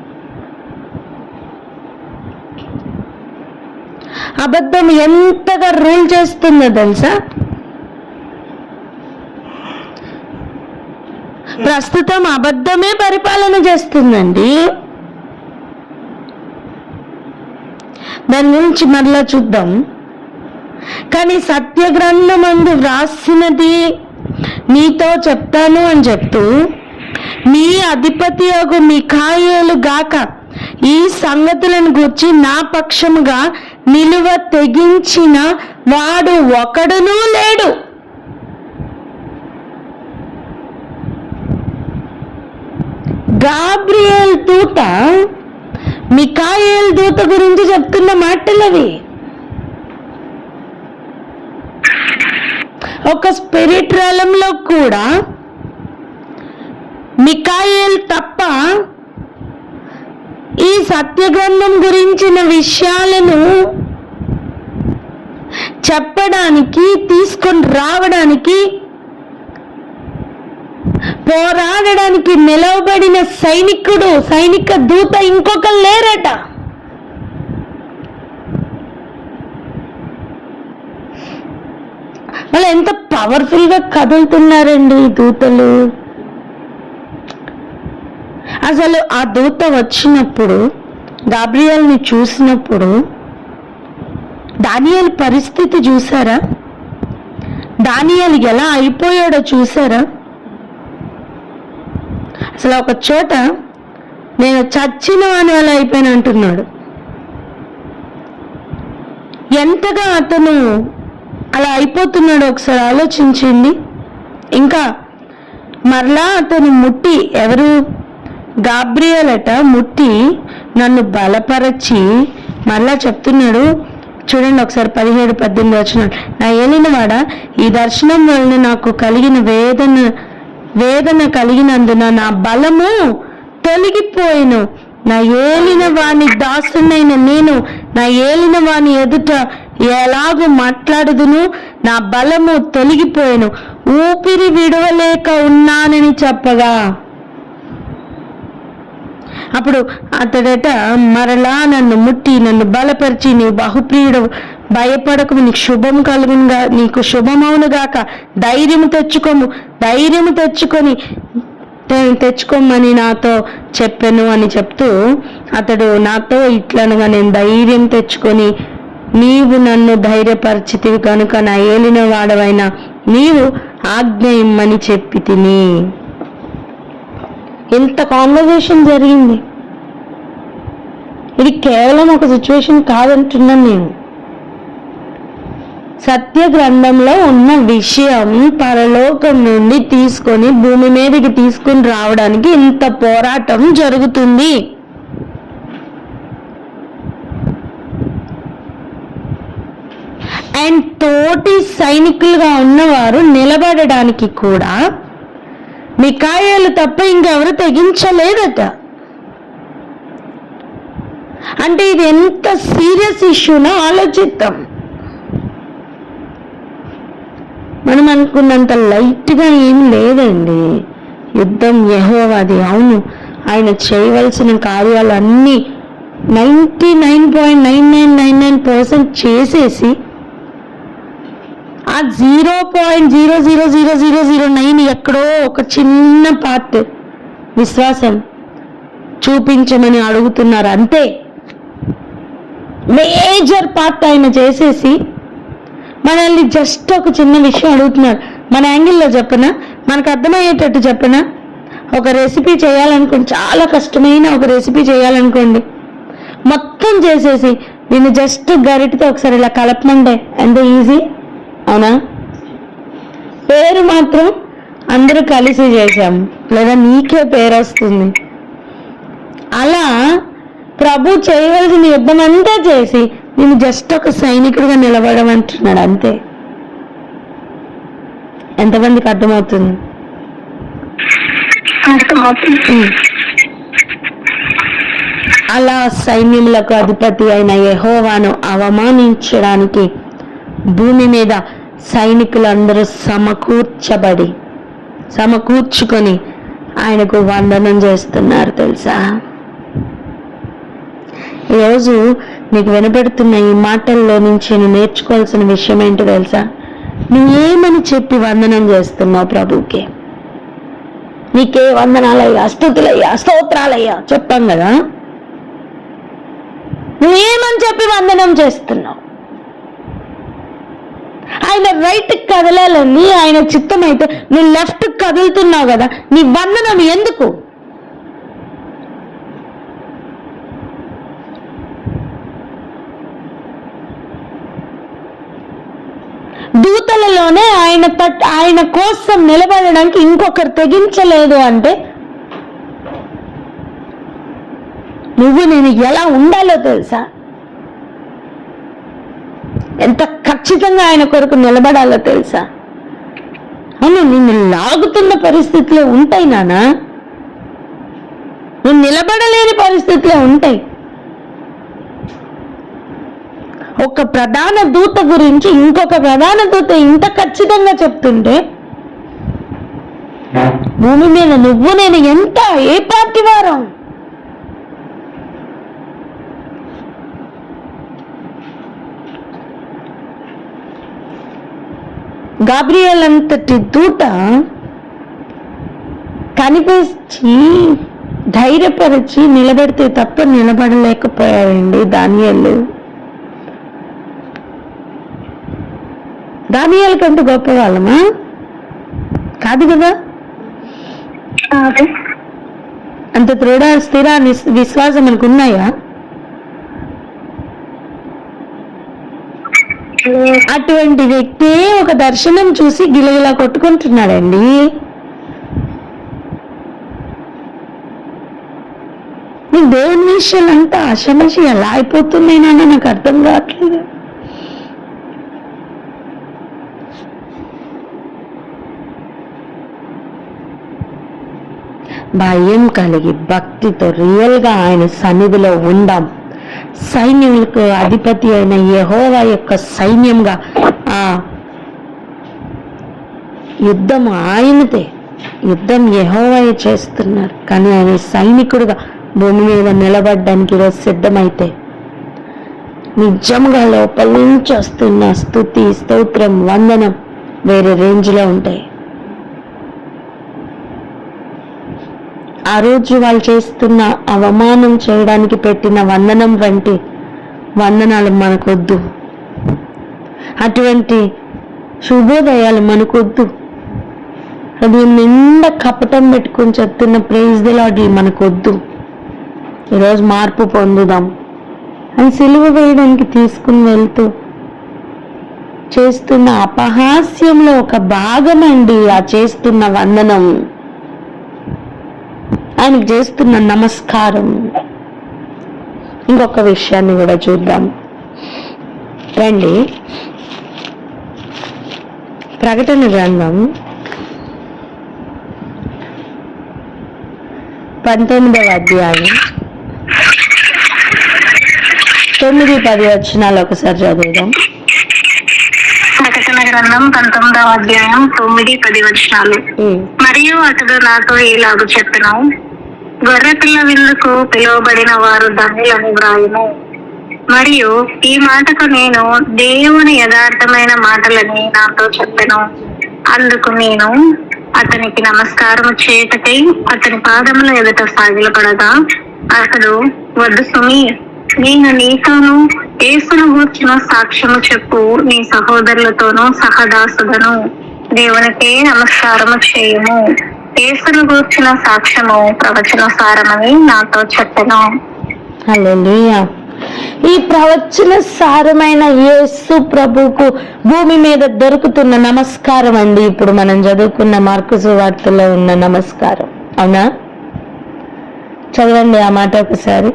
S2: అబద్ధం ఎంతగా రూల్ చేస్తుందో తెలుసా? ప్రస్తుతం అబద్ధమే పరిపాలన చేస్తుందండి. దాని గురించి మరలా చూద్దాం. కానీ సత్య గ్రంథమందు వ్రాసినది నీతో చెప్తాను అని చెప్తూ, నీ అధిపతి యొక్క మిఖాయేలు గాక ఈ సంగతులను గూర్చి నా పక్షముగా నిలువ తెగించిన వాడు ఒకడునూ లేడు. గాబ్రియల్ దూత మిఖాయేల్ దూత గురించి చెప్తున్న మాటలు అవి. ఒక స్పిరిట్ realmలో కూడా మిఖాయేల్ తప్ప ఈ సత్యగ్రంథం గురించిన విషయాలను చెప్పడానికి, తీసుకొని రావడానికి, పోరాడడానికి నిలవబడిన సైనిక దూత ఇంకొకరు లేరట. వాళ్ళు ఎంత పవర్ఫుల్ గా కదులుతున్నారండి ఈ దూతలు. అసలు ఆ దూత వచ్చినప్పుడు, గాబ్రియల్ని చూసినప్పుడు దానియేలు పరిస్థితి చూసారా? దానియేలు ఎలా అయిపోయాడో చూసారా? అసలు ఒక చోట నేను చచ్చిన వాని వల్ల అయిపోయాను అంటున్నాడు. ఎంతగా అతను అలా అయిపోతున్నాడు ఒకసారి ఆలోచించండి. ఇంకా మరలా అతను ముట్టి, ఎవరు? గాబ్రియల్ అట ముట్టి నన్ను బలపరచి మరలా చెప్తున్నాడు. చూడండి ఒకసారి 17-18 వచనాలు. నా ఏలినవాడా, ఈ దర్శనం వలన నాకు కలిగిన వేదన కలిగినందున నా బలము తొలగిపోయిను. నా ఏలిన వాని దాసునైన నేను నా ఏలిన వాని ఎదుట ఎలాగూ మాట్లాడుదును? నా బలము తొలగిపోయిను, ఊపిరి విడవలేక ఉన్నానని చెప్పగా, అప్పుడు అతడట మరలా నన్ను ముట్టి నన్ను బలపరిచి, నీవు బహుప్రియుడు, భయపడకు, నీకు శుభం కలుగునుగా, నీకు శుభమవునుగాక, ధైర్యము తెచ్చుకోమని నాతో చెప్పాను అని చెప్తూ, అతడు నాతో ఇట్లనగా, నేను ధైర్యం తెచ్చుకొని, నీవు నన్ను ధైర్యపరిచితివి కనుక నా ఏలిన వాడవైన నీవు ఆజ్ఞ ఇమ్మని చెప్పి తిని. ఇంత కాన్వర్జేషన్ జరిగింది. ఇది కేవలం ఒక సిచ్యువేషన్ కాదంటున్నాను నేను. సత్య గ్రంథంలో ఉన్న విషయం పరలోకం నుండి తీసుకొని భూమి మీదకి తీసుకుని రావడానికి ఇంత పోరాటం జరుగుతుంది. అండ్ తోటి సైనికులుగా ఉన్నవారు నిలబడడానికి కూడా మిఖాయేలు తప్ప ఇంకెవరు తెగించలేదట. అంటే ఇది ఎంత సీరియస్ ఇష్యూనో ఆలోచిద్దాం. మనం అనుకున్నంత లైట్గా ఏం లేదండి. యుద్ధం యెహోవాది. అవును, ఆయన చేయవలసిన కార్యాలన్నీ 99.9999% చేసేసి ఆ 0.00009 ఎక్కడో ఒక చిన్న పార్ట్ విశ్వాసం చూపించమని అడుగుతున్నారు అంతే. మేజర్ పార్ట్ ఆయన చేసేసి మనల్ని జస్ట్ ఒక చిన్న విషయం అడుగుతున్నారు. మన యాంగిల్లో చెప్పనా, మనకు అర్థమయ్యేటట్టు చెప్పనా, ఒక రెసిపీ చేయాలనుకోండి, చాలా కష్టమైన ఒక రెసిపీ చేయాలనుకోండి, మొత్తం చేసేసి నేను జస్ట్ గరిటతో ఒకసారి ఇలా కలపమంటే ఎంత ఈజీ, అవునా? పేరు మాత్రం అందరూ కలిసి చేశాము, లేదా నీకే పేరు వస్తుంది. అలా ప్రభు చేయవలసిన యుద్ధం అంతా చేసి నేను జస్ట్ ఒక సైనికుడిగా నిలబడమంటున్నాడు అంతే. ఎంతమందికి అర్థమవుతుంది? అలా సైన్యములకు అధిపతి అయిన యెహోవాను అవమానించడానికి భూమి మీద సైనికులందరూ సమకూర్చుకొని ఆయనకు వందనం చేస్తున్నారు తెలుసా. ఈరోజు నీకు వినపెడుతున్న ఈ మాటల్లో నుంచి నువ్వు నేర్చుకోవాల్సిన విషయం ఏంటో తెలుసా? నువ్వేమని చెప్పి వందనం చేస్తున్నావు ప్రభువుకి? నీకే వందనాలయ్యా, స్తుతులయ్యా, స్తోత్రాలయ్యా చెప్తాం కదా. నువ్వేమని చెప్పి వందనం చేస్తున్నావు? ఆయన రైట్ కదలాలని ఆయన చిత్తం అయితే నువ్వు లెఫ్ట్ కదులుతున్నావు కదా, నీ వందనం ఎందుకు? దూతలలోనే ఆయన కోసం నిలబడడానికి ఇంకొకరు తెగించలేదు అంటే నువ్వు నేను ఎలా ఉండాలో తెలుసా? ఎంత ఖచ్చితంగా ఆయన కొరకు నిలబడాలో తెలుసా? అవును, నిన్ను లాగుతున్న పరిస్థితులే ఉంటాయి నానా, నువ్వు నిలబడలేని పరిస్థితులే ఉంటాయి. ఒక ప్రధాన దూత గురించి ఇంకొక ప్రధాన దూత ఇంత ఖచ్చితంగా చెప్తుంటే భూమి మీద నువ్వు నేను ఎంత ఏ పార్టీ వారం? గాబ్రియల్ అంతటి దూత కనిపించి ధైర్యపరిచి నిలబెడితే తప్ప నిలబడలేకపోయాడండి దానియేలు. దానియేలు కంటూ గొప్ప వాళ్ళమా? కాదు కదా. అంత దృఢ స్థిర విశ్వాసం మనకు ఉన్నాయా? అటువంటి వ్యక్తి ఒక దర్శనం చూసి గిలగిలా కొట్టుకుంటున్నాడండి. నీకు దేవుని విషయాలంతా ఆశమషి ఎలా అయిపోతున్నాయినా నాకు అర్థం కావట్లేదు. భయం కలిగి భక్తితో రియల్గా ఆయన సన్నిధిలో ఉందాం. సైన్యములకు అధిపతి అయిన యెహోవా యొక్క సైన్యంగా ఆ యుద్ధం ఆయనదే. యుద్ధం యెహోవాయే చేస్తున్నారు, కానీ ఆయన సైనికుడుగా భూమి మీద నిలబడ్డానికి ఈరోజు సిద్ధమైతే నిజంగా లోపల నుంచి వస్తున్న స్తుతి, స్తోత్రం, వందనం వేరే రేంజ్లో ఉంటాయి. ఆ రోజు వాళ్ళు చేస్తున్న అవమానం చేయడానికి పెట్టిన వందనం వంటి వందనాలు మనకొద్దు. అటువంటి శుభోదయాలు మనకొద్దు. హృదయం నిండా కపటం పెట్టుకొని చెప్తున్న ప్రైజ్ ది లార్డ్ మనకొద్దు. ఈరోజు మార్పు పొందుదాం అని సిలువ వేయడానికి తీసుకుని వెళ్తూ చేస్తున్న అపహాస్యంలో ఒక భాగం అండి ఆ చేస్తున్న వందనం, ఆయనకు చేస్తున్న నమస్కారం. ఇంకొక విషయాన్ని కూడా చూద్దాం రండి. ప్రకటన గ్రంథం 19వ అధ్యాయం 9-10 వచనాలు ఒకసారి చదువుదాం.
S3: ప్రకటన గ్రంథం 19వ అధ్యాయం 9-10 వచనాలు. మరియు అతడు నాతో ఇలాగ చెప్పెను, గొర్రెపిల్ల విందుకు పిలువబడిన వారు ధన్యులని వ్రాయును. మరియు ఈ మాటకు నేను దేవుని యథార్థమైన మాటలని నాతో చెప్పెను. అందుకు నేను అతనికి నమస్కారం చేయుటకై అతని పాదముల ఎదుట సాగిలపడగా అతడు, వద్దు సుమి, నేను నీతోనూ యేసును గూర్చిన సాక్ష్యము చెప్పు నీ సహోదరులతోనూ సహదాసుడను, దేవునికే నమస్కారము చేయుము. యేసును గూర్చిన సాక్ష్యము ప్రవచన సారమని నాతో చెప్పెను.
S2: హల్లెలూయా. ఈ ప్రవచన సారమైన యేసు ప్రభుకు భూమి మీద దొరుకుతున్న నమస్కారం అండి ఇప్పుడు మనం చదువుకున్న మార్కు సువార్తలో ఉన్న నమస్కారం. అవునా? చదవండి ఆ మాట ఒకసారి.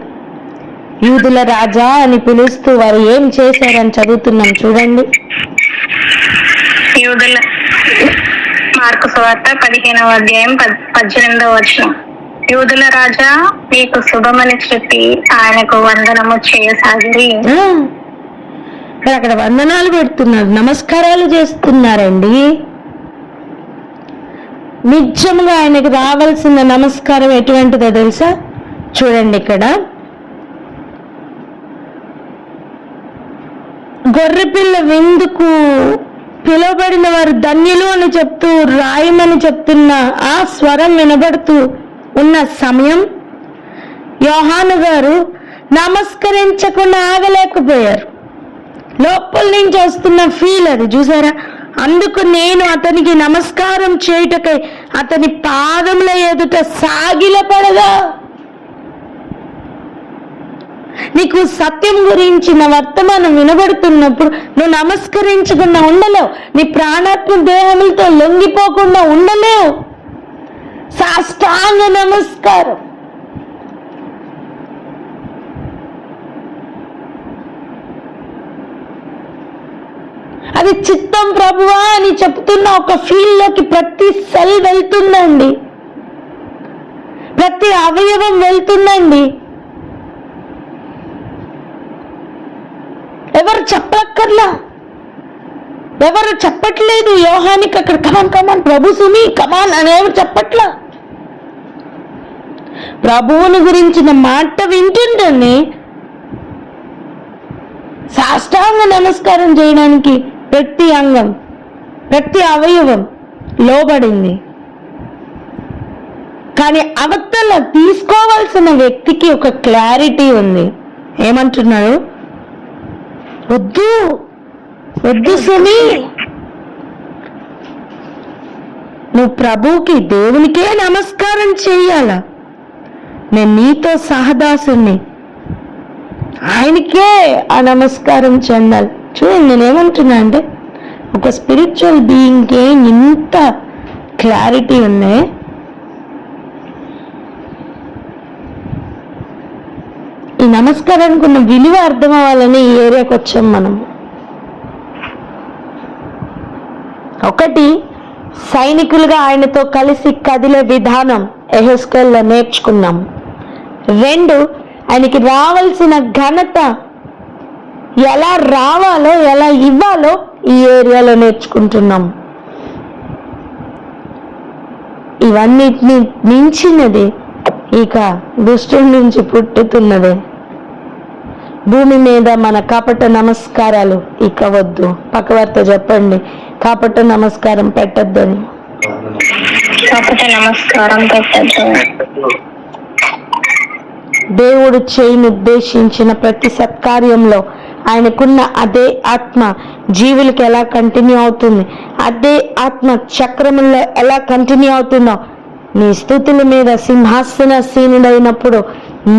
S2: యూదుల రాజా అని పిలుస్తూ వారు ఏం చేశారని చదువుతున్నాం, చూడండి.
S3: యూదుల మార్కు సువార్త 15వ అధ్యాయం 18వ వచనం. యూదుల రాజా నీకు శుభమని చెప్పి ఆయనకు వందనము చేయసాగిరి.
S2: అక్కడ వందనాలు పెడుతున్నారు, నమస్కారాలు చేస్తున్నారండి. నిజంగా ఆయనకు రావాల్సిన నమస్కారం ఎటువంటిదో తెలుసా? చూడండి, ఇక్కడ గొర్రెపిల్ల విందుకు పిలువబడిన వారు ధన్యులు అని చెప్తూ రాయమని చెప్తున్న ఆ స్వరం వినబడుతూ ఉన్న సమయం యోహాను గారు నమస్కరించకుండా ఆగలేకపోయారు. లోపల నుంచి వస్తున్న ఫీల్ అది, చూసారా? అందుకు నేను అతనికి నమస్కారం చేయుటకై అతని పాదముల ఎదుట సాగిలపడగా. నీకు సత్యం గురించిన వర్తమానం వినబడుతున్నప్పుడు నువ్వు నమస్కరించకుండా ఉండలేవు. నీ ప్రాణాత్మ దేహములతో లొంగిపోకుండా ఉండలేవు. సాష్టాంగ నమస్కారం. అది చిత్తం ప్రభువా అని చెప్తున్న ఒక ఫీల్డ్లోకి ప్రతి సెల్ వెళ్తుందండి, ప్రతి అవయవం వెళ్తుందండి. ఎవరు చెప్పక్కర్లా, ఎవరు చెప్పట్లేదు. యోహానికి అక్కడ కమాన్ కమాన్ ప్రభు సుమి కమాన్ అని ఎవరు చెప్పట్లా. ప్రభువుని గురించిన మాట వింటుంటేనే సాష్టాంగ నమస్కారం చేయడానికి ప్రతి అంగం, ప్రతి అవయవం లోబడింది. కానీ అవతల తీసుకోవాల్సిన వ్యక్తికి ఒక క్లారిటీ ఉంది. ఏమంటున్నారు? వద్దు వద్దు సుమి, నువ్వు ప్రభువుకి దేవునికే నమస్కారం చెయ్యాలా. నేను నీతో సహదాసుని, ఆయనకే ఆ నమస్కారం చెందాలి. చూడండి, నేనేమంటున్నా అంటే ఒక స్పిరిచువల్ బీయింగ్కి ఇంత క్లారిటీ ఉంది. ఈ నమస్కారానికి ఉన్న విలువ అర్థం అవ్వాలని ఈ ఏరియాకి వచ్చాం మనం. ఒకటి, సైనికులుగా ఆయనతో కలిసి కదిలే విధానం యెహెజ్కేలులో నేర్చుకున్నాం. 2, ఆయనకి రావాల్సిన ఘనత ఎలా రావాలో, ఎలా ఇవ్వాలో ఈ ఏరియాలో నేర్చుకుంటున్నాం. ఇవన్నిటిని మించినది ఇక దుష్టుడి నుంచి పుట్టుతున్నదే. భూమి మీద మన కపట నమస్కారాలు ఇక వద్దు. పక్కవారితో చెప్పండి, కపట నమస్కారం పెట్టద్దని.
S3: కపట నమస్కారం పెట్టద్దు.
S2: దేవుడు చేయని ఉద్దేశించిన ప్రతి సత్కార్యంలో ఆయనకున్న అదే ఆత్మ జీవులకి ఎలా కంటిన్యూ అవుతుంది, అదే ఆత్మ చక్రముల్లో ఎలా కంటిన్యూ అవుతుందో, నీ స్తుతుల మీద సింహాసనాసీనుడైనప్పుడు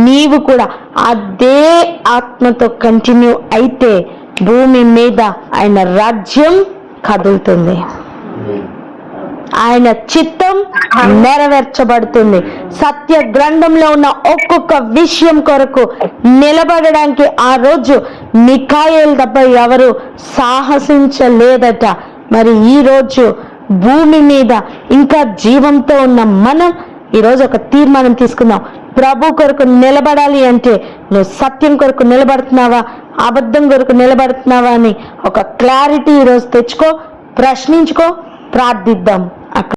S2: నీవు కూడా అదే ఆత్మతో కంటిన్యూ అయితే భూమి మీద ఆయన రాజ్యం కదులుతుంది, ఆయన చిత్తం నెరవేర్చబడుతుంది. సత్య గ్రంథంలో ఉన్న ఒక్కొక్క విషయం కొరకు నిలబడడానికి ఆ రోజు మిఖాయేలు తప్ప ఎవరు సాహసించలేదట. మరి ఈ రోజు భూమి మీద ఇంకా జీవంతో ఉన్న మనం ఈరోజు ఒక తీర్మానం తీసుకుందాం. ప్రభు కొరకు నిలబడాలి అంటే నువ్వు సత్యం కొరకు నిలబడుతున్నావా, అబద్ధం కొరకు నిలబడుతున్నావా అని ఒక క్లారిటీ ఈరోజు తెచ్చుకో, ప్రశ్నించుకో, ప్రార్థిద్దాం.